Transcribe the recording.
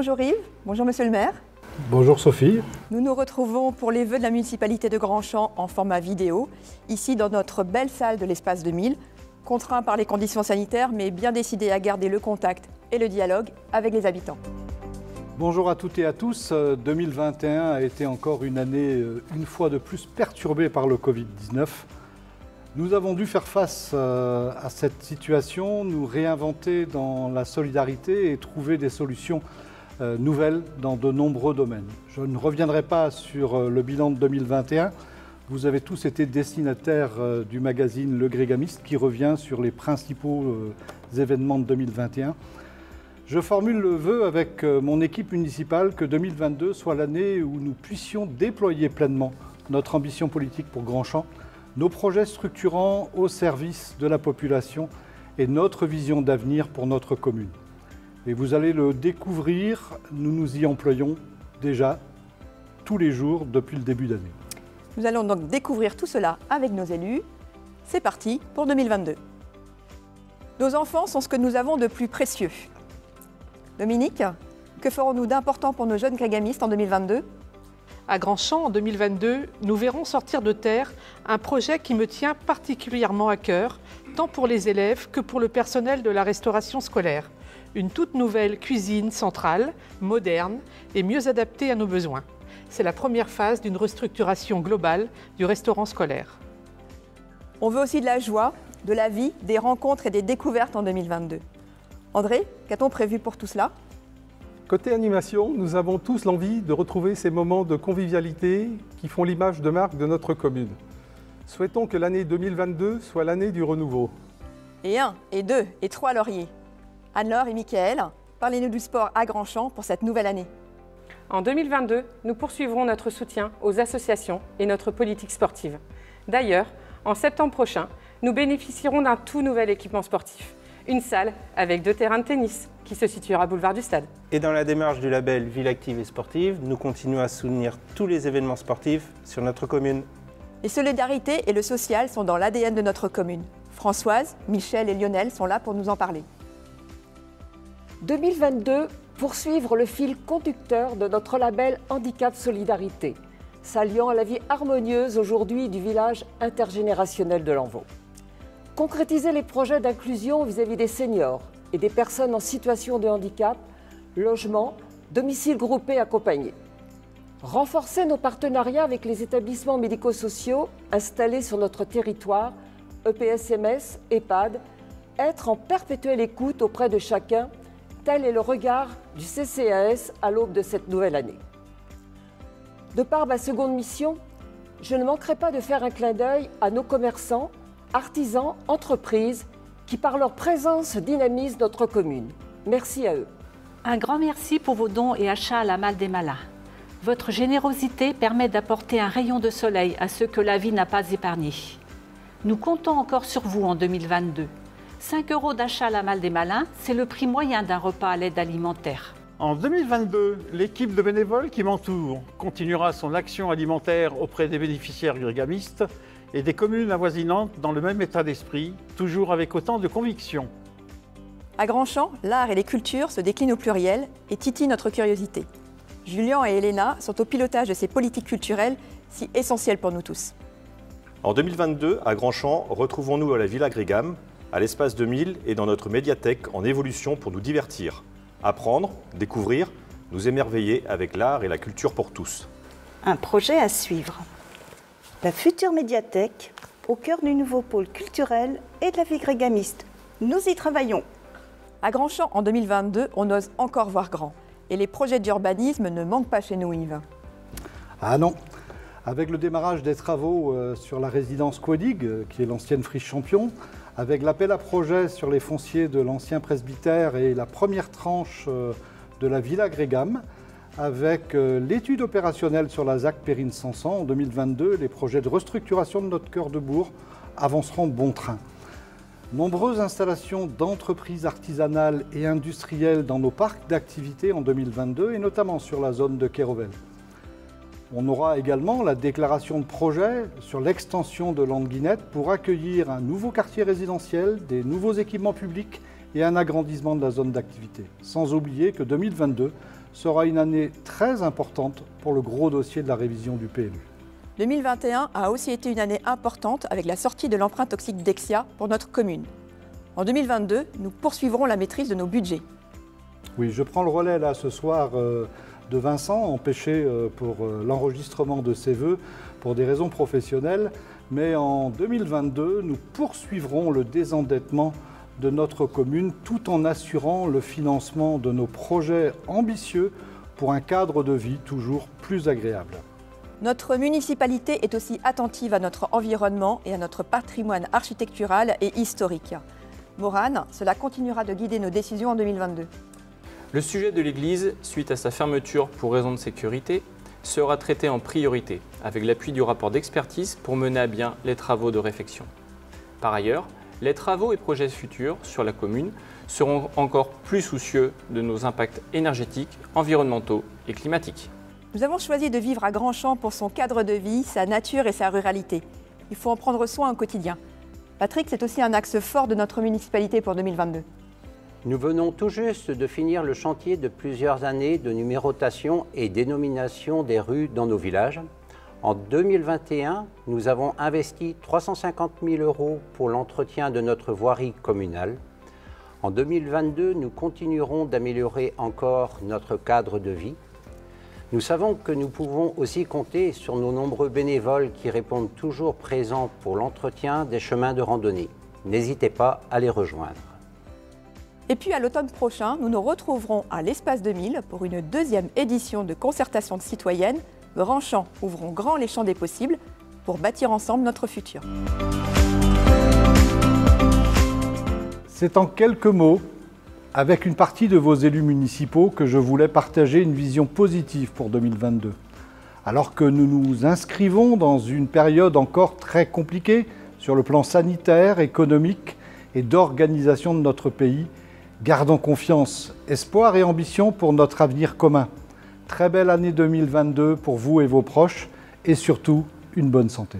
Bonjour Yves, bonjour Monsieur le maire. Bonjour Sophie. Nous nous retrouvons pour les vœux de la municipalité de Grandchamp en format vidéo, ici dans notre belle salle de l'Espace 2000, contraints par les conditions sanitaires mais bien décidés à garder le contact et le dialogue avec les habitants. Bonjour à toutes et à tous. 2021 a été encore une année, une fois de plus, perturbée par le Covid-19. Nous avons dû faire face à cette situation, nous réinventer dans la solidarité et trouver des solutions nouvelles dans de nombreux domaines. Je ne reviendrai pas sur le bilan de 2021. Vous avez tous été destinataires du magazine Le Grégamiste qui revient sur les principaux événements de 2021. Je formule le vœu avec mon équipe municipale que 2022 soit l'année où nous puissions déployer pleinement notre ambition politique pour Grandchamp, nos projets structurants au service de la population et notre vision d'avenir pour notre commune. Et vous allez le découvrir, nous nous y employons déjà tous les jours depuis le début d'année. Nous allons donc découvrir tout cela avec nos élus. C'est parti pour 2022. Nos enfants sont ce que nous avons de plus précieux. Dominique, que ferons-nous d'important pour nos jeunes grégamistes en 2022 ? À Grandchamp, en 2022, nous verrons sortir de terre un projet qui me tient particulièrement à cœur, tant pour les élèves que pour le personnel de la restauration scolaire. Une toute nouvelle cuisine centrale, moderne et mieux adaptée à nos besoins. C'est la première phase d'une restructuration globale du restaurant scolaire. On veut aussi de la joie, de la vie, des rencontres et des découvertes en 2022. André, qu'a-t-on prévu pour tout cela ? Côté animation, nous avons tous l'envie de retrouver ces moments de convivialité qui font l'image de marque de notre commune. Souhaitons que l'année 2022 soit l'année du renouveau. Et 1, et 2, et 3 lauriers. Anne-Laure et Mickaël, parlez-nous du sport à Grandchamp pour cette nouvelle année. En 2022, nous poursuivrons notre soutien aux associations et notre politique sportive. D'ailleurs, en septembre prochain, nous bénéficierons d'un tout nouvel équipement sportif. Une salle avec 2 terrains de tennis qui se situera boulevard du Stade. Et dans la démarche du label Ville active et sportive, nous continuons à soutenir tous les événements sportifs sur notre commune. Les solidarités et le social sont dans l'ADN de notre commune. Françoise, Michel et Lionel sont là pour nous en parler. 2022, poursuivre le fil conducteur de notre label Handicap Solidarité, s'alliant à la vie harmonieuse aujourd'hui du village intergénérationnel de Lanvaux. Concrétiser les projets d'inclusion vis-à-vis des seniors et des personnes en situation de handicap, logement, domicile groupé accompagné. Renforcer nos partenariats avec les établissements médico-sociaux installés sur notre territoire, EPSMS, EHPAD, être en perpétuelle écoute auprès de chacun, tel est le regard du CCAS à l'aube de cette nouvelle année. De par ma seconde mission, je ne manquerai pas de faire un clin d'œil à nos commerçants, artisans, entreprises qui par leur présence dynamisent notre commune. Merci à eux. Un grand merci pour vos dons et achats à la Malle des Malins. Votre générosité permet d'apporter un rayon de soleil à ceux que la vie n'a pas épargnés. Nous comptons encore sur vous en 2022. 5 € d'achat à la Malle des Malins, c'est le prix moyen d'un repas à l'aide alimentaire. En 2022, l'équipe de bénévoles qui m'entoure continuera son action alimentaire auprès des bénéficiaires grégamistes et des communes avoisinantes dans le même état d'esprit, toujours avec autant de conviction. À Grandchamp, l'art et les cultures se déclinent au pluriel et titillent notre curiosité. Julien et Elena sont au pilotage de ces politiques culturelles si essentielles pour nous tous. En 2022, à Grandchamp, retrouvons-nous à la Villa Grégam, à l'Espace 2000 et dans notre médiathèque en évolution pour nous divertir, apprendre, découvrir, nous émerveiller avec l'art et la culture pour tous. Un projet à suivre. La future médiathèque, au cœur du nouveau pôle culturel et de la vie grégamiste. Nous y travaillons. À Grandchamp, en 2022, on ose encore voir grand. Et les projets d'urbanisme ne manquent pas chez nous, Yves. Ah non. Avec le démarrage des travaux sur la résidence Quodig, qui est l'ancienne friche Champion, avec l'appel à projet sur les fonciers de l'ancien presbytère et la première tranche de la Villa Grégam, avec l'étude opérationnelle sur la ZAC Périne-Sansan en 2022, les projets de restructuration de notre cœur de bourg avanceront bon train. Nombreuses installations d'entreprises artisanales et industrielles dans nos parcs d'activités en 2022 et notamment sur la zone de Kérovel. On aura également la déclaration de projet sur l'extension de Languinette pour accueillir un nouveau quartier résidentiel, des nouveaux équipements publics et un agrandissement de la zone d'activité. Sans oublier que 2022 sera une année très importante pour le gros dossier de la révision du PLU. 2021 a aussi été une année importante avec la sortie de l'emprunt toxique Dexia pour notre commune. En 2022, nous poursuivrons la maîtrise de nos budgets. Oui, je prends le relais là ce soir de Vincent, empêché pour l'enregistrement de ses vœux pour des raisons professionnelles. Mais en 2022, nous poursuivrons le désendettement de notre commune tout en assurant le financement de nos projets ambitieux pour un cadre de vie toujours plus agréable. Notre municipalité est aussi attentive à notre environnement et à notre patrimoine architectural et historique. Morane, cela continuera de guider nos décisions en 2022. Le sujet de l'église, suite à sa fermeture pour raison de sécurité, sera traité en priorité, avec l'appui du rapport d'expertise pour mener à bien les travaux de réfection. Par ailleurs, les travaux et projets futurs sur la commune seront encore plus soucieux de nos impacts énergétiques, environnementaux et climatiques. Nous avons choisi de vivre à Grandchamp pour son cadre de vie, sa nature et sa ruralité. Il faut en prendre soin au quotidien. Patrick, c'est aussi un axe fort de notre municipalité pour 2022. Nous venons tout juste de finir le chantier de plusieurs années de numérotation et dénomination des rues dans nos villages. En 2021, nous avons investi 350 000 € pour l'entretien de notre voirie communale. En 2022, nous continuerons d'améliorer encore notre cadre de vie. Nous savons que nous pouvons aussi compter sur nos nombreux bénévoles qui répondent toujours présents pour l'entretien des chemins de randonnée. N'hésitez pas à les rejoindre. Et puis à l'automne prochain, nous nous retrouverons à l'Espace 2000 pour une deuxième édition de concertation citoyenne. Grandchamp, ouvrons grand les champs des possibles pour bâtir ensemble notre futur. C'est en quelques mots, avec une partie de vos élus municipaux, que je voulais partager une vision positive pour 2022. Alors que nous nous inscrivons dans une période encore très compliquée sur le plan sanitaire, économique et d'organisation de notre pays, gardons confiance, espoir et ambition pour notre avenir commun. Très belle année 2022 pour vous et vos proches et surtout une bonne santé.